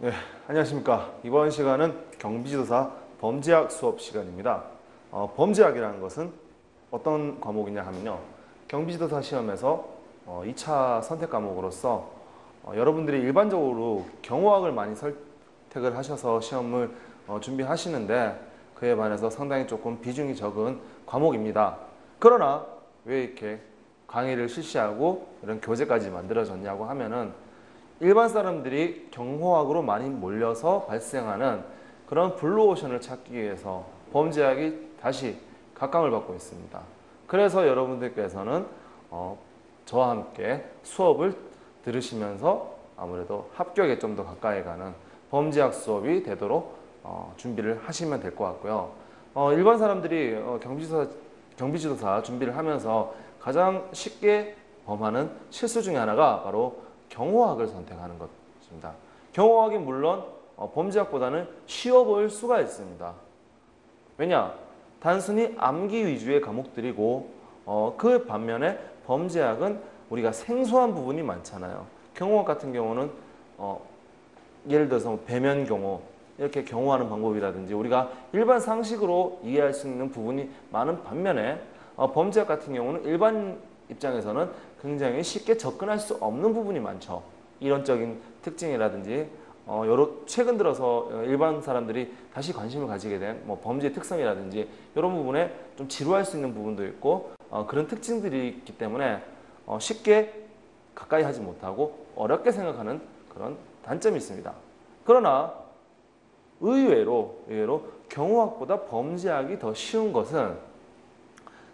네, 안녕하십니까. 이번 시간은 경비지도사 범죄학 수업 시간입니다. 범죄학이라는 것은 어떤 과목이냐 하면요. 경비지도사 시험에서 2차 선택 과목으로서 여러분들이 일반적으로 경호학을 많이 선택을 하셔서 시험을 준비하시는데 그에 반해서 상당히 조금 비중이 적은 과목입니다. 그러나 왜 이렇게 강의를 실시하고 이런 교재까지 만들어졌냐고 하면은 일반 사람들이 경호학으로 많이 몰려서 발생하는 그런 블루오션을 찾기 위해서 범죄학이 다시 각광을 받고 있습니다. 그래서 여러분들께서는 저와 함께 수업을 들으시면서 아무래도 합격에 좀 더 가까이 가는 범죄학 수업이 되도록 준비를 하시면 될 것 같고요. 일반 사람들이 경비지도사 준비를 하면서 가장 쉽게 범하는 실수 중에 하나가 바로 경호학을 선택하는 것입니다. 경호학이 물론 범죄학보다는 쉬워 보일 수가 있습니다. 왜냐? 단순히 암기 위주의 과목들이고 그 반면에 범죄학은 우리가 생소한 부분이 많잖아요. 경호학 같은 경우는 예를 들어서 배면 경호 이렇게 경호하는 방법이라든지 우리가 일반 상식으로 이해할 수 있는 부분이 많은 반면에 범죄학 같은 경우는 일반 입장에서는 굉장히 쉽게 접근할 수 없는 부분이 많죠. 이론적인 특징이라든지 최근 들어서 일반 사람들이 다시 관심을 가지게 된 범죄 특성이라든지 이런 부분에 좀 지루할 수 있는 부분도 있고 그런 특징들이 있기 때문에 쉽게 가까이 하지 못하고 어렵게 생각하는 그런 단점이 있습니다. 그러나 의외로 경호학보다 범죄학이 더 쉬운 것은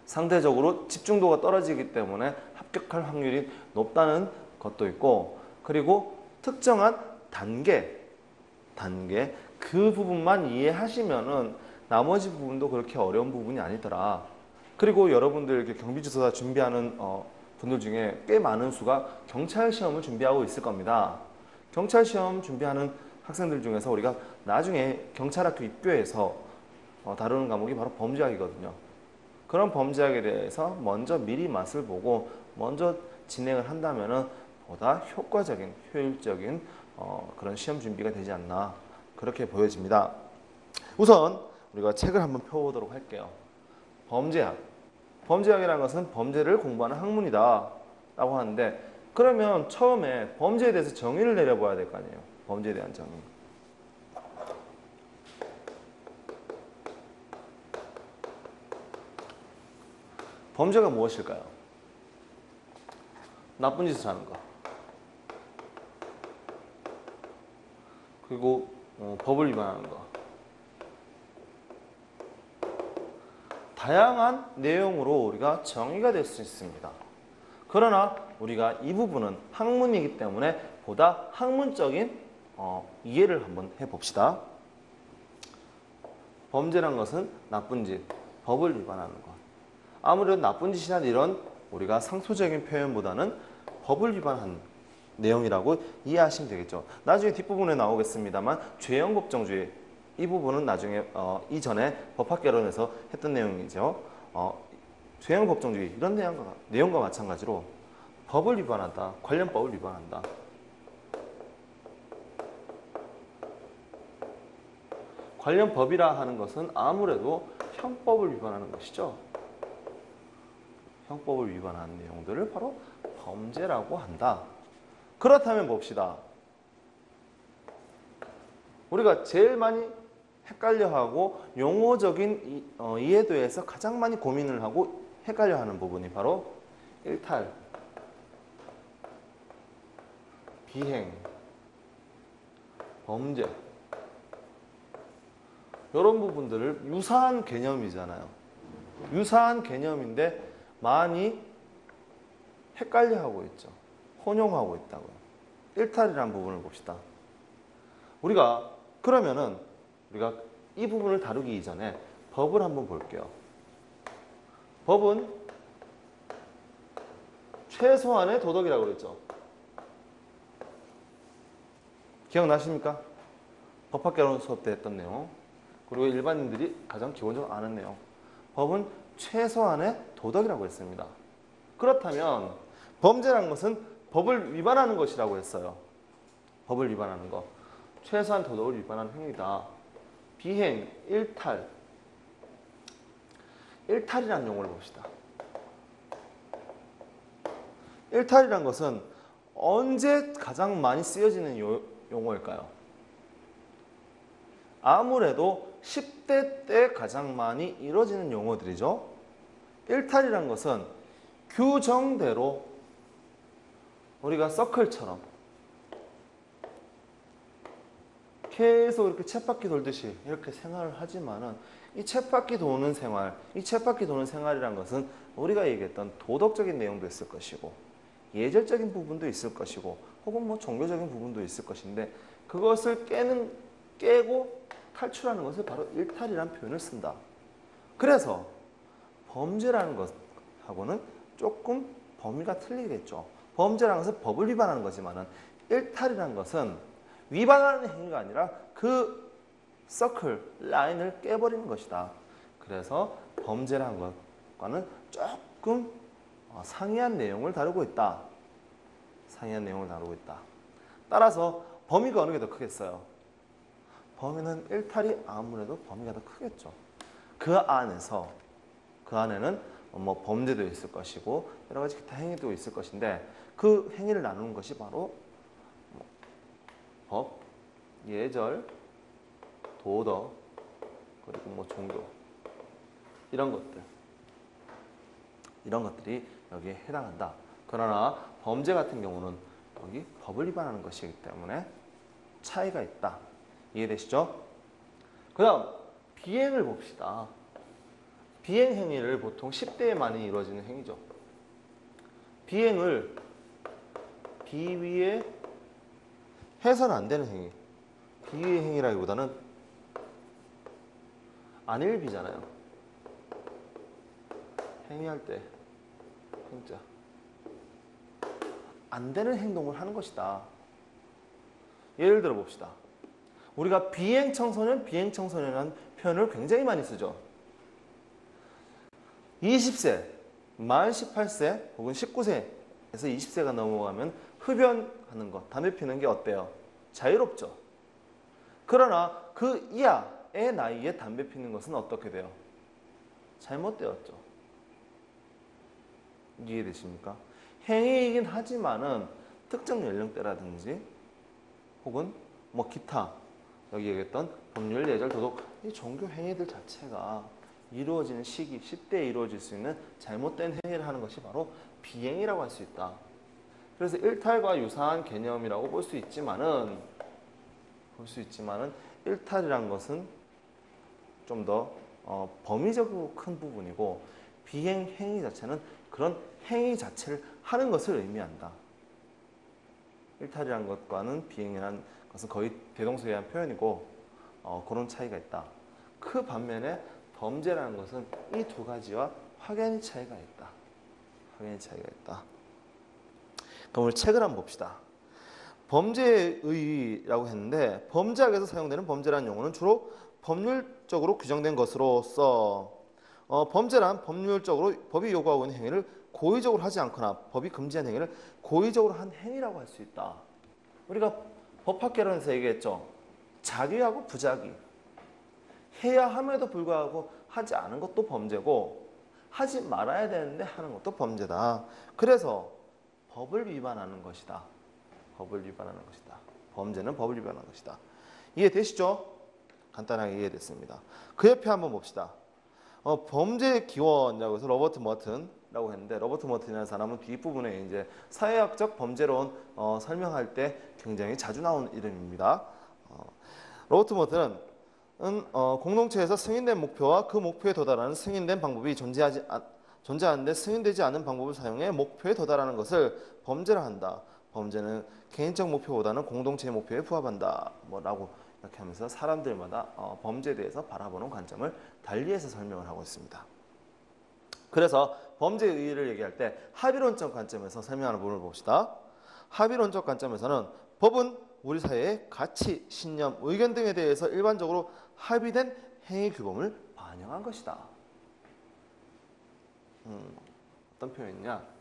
상대적으로 집중도가 떨어지기 때문에 합격할 확률이 높다는 것도 있고, 그리고 특정한 단계 그 부분만 이해하시면은 나머지 부분도 그렇게 어려운 부분이 아니더라. 그리고 여러분들 이렇게 경비지도사 준비하는 분들 중에 꽤 많은 수가 경찰 시험을 준비하고 있을 겁니다. 경찰 시험 준비하는 학생들 중에서 우리가 나중에 경찰학교 입교해서 다루는 과목이 바로 범죄학이거든요. 그런 범죄학에 대해서 먼저 미리 맛을 보고 먼저 진행을 한다면은 보다 효과적인, 효율적인 그런 시험 준비가 되지 않나 그렇게 보여집니다. 우선 우리가 책을 한번 펴보도록 할게요. 범죄학. 범죄학이라는 것은 범죄를 공부하는 학문이다 라고 하는데 그러면 처음에 범죄에 대해서 정의를 내려봐야 될 거 아니에요. 범죄에 대한 정의. 범죄가 무엇일까요? 나쁜 짓을 하는 거. 그리고 법을 위반하는 거. 다양한 내용으로 우리가 정의가 될 수 있습니다. 그러나 우리가 이 부분은 학문이기 때문에 보다 학문적인 이해를 한번 해봅시다. 범죄란 것은 나쁜 짓, 법을 위반하는 것. 아무래도 나쁜 짓이나 이런 우리가 상투적인 표현보다는 법을 위반한 내용이라고 이해하시면 되겠죠. 나중에 뒷부분에 나오겠습니다만 죄형법정주의 이 부분은 나중에 이전에 법학개론에서 했던 내용이죠. 죄형법정주의 이런 내용과 마찬가지로 법을 위반한다. 관련 법을 위반한다. 관련 법이라 하는 것은 아무래도 형법을 위반하는 것이죠. 형법을 위반하는 내용들을 바로 범죄라고 한다. 그렇다면 봅시다. 우리가 제일 많이 헷갈려하고 용어적인 이해도에서 가장 많이 고민을 하고 헷갈려하는 부분이 바로 일탈, 비행, 범죄 이런 부분들을 유사한 개념이잖아요. 유사한 개념인데 많이 헷갈려하고 있죠. 혼용하고 있다고요. 일탈이라는 부분을 봅시다. 그러면은 우리가 이 부분을 다루기 이전에 법을 한번 볼게요. 법은 최소한의 도덕이라고 그랬죠. 기억나십니까? 법학개론 수업 때 했던 내용. 그리고 일반인들이 가장 기본적으로 아는 내용. 법은 최소한의 도덕이라고 했습니다. 그렇다면 범죄라는 것은 법을 위반하는 것이라고 했어요. 법을 위반하는 것. 최소한 도덕을 위반한 행위다. 비행, 일탈. 일탈이라는 용어를 봅시다. 일탈이란 것은 언제 가장 많이 쓰여지는 용어일까요? 아무래도 10대 때 가장 많이 이루어지는 용어들이죠. 일탈이란 것은 규정대로 우리가 서클처럼 계속 이렇게 쳇바퀴 돌듯이 이렇게 생활을 하지만은 이 쳇바퀴 도는 생활, 이 쳇바퀴 도는 생활이란 것은 우리가 얘기했던 도덕적인 내용도 있을 것이고 예절적인 부분도 있을 것이고 혹은 뭐 종교적인 부분도 있을 것인데 그것을 깨고 탈출하는 것을 바로 일탈이라는 표현을 쓴다. 그래서 범죄라는 것하고는 조금 범위가 틀리겠죠. 범죄라는 것은 법을 위반하는 거지만은 일탈이라는 것은 위반하는 행위가 아니라 그 서클, 라인을 깨버리는 것이다. 그래서 범죄라는 것과는 조금 상이한 내용을 다루고 있다. 상이한 내용을 다루고 있다. 따라서 범위가 어느 게 더 크겠어요? 범위는 일탈이 아무래도 범위가 더 크겠죠. 그 안에는 뭐 범죄도 있을 것이고 여러 가지 기타 행위도 있을 것인데 그 행위를 나누는 것이 바로 법, 예절, 도덕, 그리고 뭐 종교 이런 것들이 여기에 해당한다. 그러나 범죄 같은 경우는 여기 법을 위반하는 것이기 때문에 차이가 있다. 이해되시죠? 그 다음 비행을 봅시다. 비행 행위를 보통 10대에 많이 이루어지는 행위죠. 비행을 비위에 해서는 안 되는 행위. 비위의 행위라기보다는 안일비잖아요. 행위할 때 행자. 안 되는 행동을 하는 것이다. 예를 들어 봅시다. 우리가 비행청소년이라는 표현을 굉장히 많이 쓰죠. 20세, 만 18세 혹은 19세에서 20세가 넘어가면 흡연하는 것, 담배 피우는 게 어때요? 자유롭죠. 그러나 그 이하의 나이에 담배 피우는 것은 어떻게 돼요? 잘못되었죠. 이해되십니까? 행위이긴 하지만은 특정 연령대라든지 혹은 뭐 기타 여기 얘기했던 법률, 예절, 도덕 이 종교 행위들 자체가 이루어지는 시기, 10대에 이루어질 수 있는 잘못된 행위를 하는 것이 바로 비행이라고 할 수 있다. 그래서 일탈과 유사한 개념이라고 볼 수 있지만은 일탈이란 것은 좀 더 범위적으로 큰 부분이고 비행 행위 자체는 그런 행위 자체를 하는 것을 의미한다. 일탈이란 것과는 비행이라는 것은 거의 대동소이한 표현이고 그런 차이가 있다. 그 반면에 범죄라는 것은 이 두 가지와 확연히 차이가 있다. 그럼 우리 책을 한번 봅시다. 범죄의라고 했는데 범죄학에서 사용되는 범죄라는 용어는 주로 법률적으로 규정된 것으로서 범죄란 법률적으로 법이 요구하고 있는 행위를 고의적으로 하지 않거나 법이 금지한 행위를 고의적으로 한 행위라고 할 수 있다. 우리가 법학개론에서 얘기했죠. 자기하고 부작위. 해야 함에도 불구하고 하지 않은 것도 범죄고 하지 말아야 되는데 하는 것도 범죄다. 그래서 법을 위반하는 것이다. 범죄는 법을 위반하는 것이다. 이해되시죠? 간단하게 이해됐습니다. 그 옆에 한번 봅시다. 범죄의 기원이라고 해서 로버트 머튼이라고 했는데 로버트 머튼이라는 사람은 뒷부분에 이제 사회학적 범죄론 설명할 때 굉장히 자주 나오는 이름입니다. 로버트 머튼은 공동체에서 승인된 목표와 그 목표에 도달하는 승인된 방법이 존재하는데 승인되지 않은 방법을 사용해 목표에 도달하는 것을 범죄라 한다. 범죄는 개인적 목표보다는 공동체의 목표에 부합한다. 라고 이렇게 하면서 사람들마다 범죄에 대해서 바라보는 관점을 달리해서 설명을 하고 있습니다. 그래서 범죄의 의의를 얘기할 때 합의론적 관점에서 설명하는 부분을 봅시다. 합의론적 관점에서는 법은 우리 사회의 가치, 신념, 의견 등에 대해서 일반적으로 합의된 행위 규범을 반영한 것이다. 어떤 표현이냐?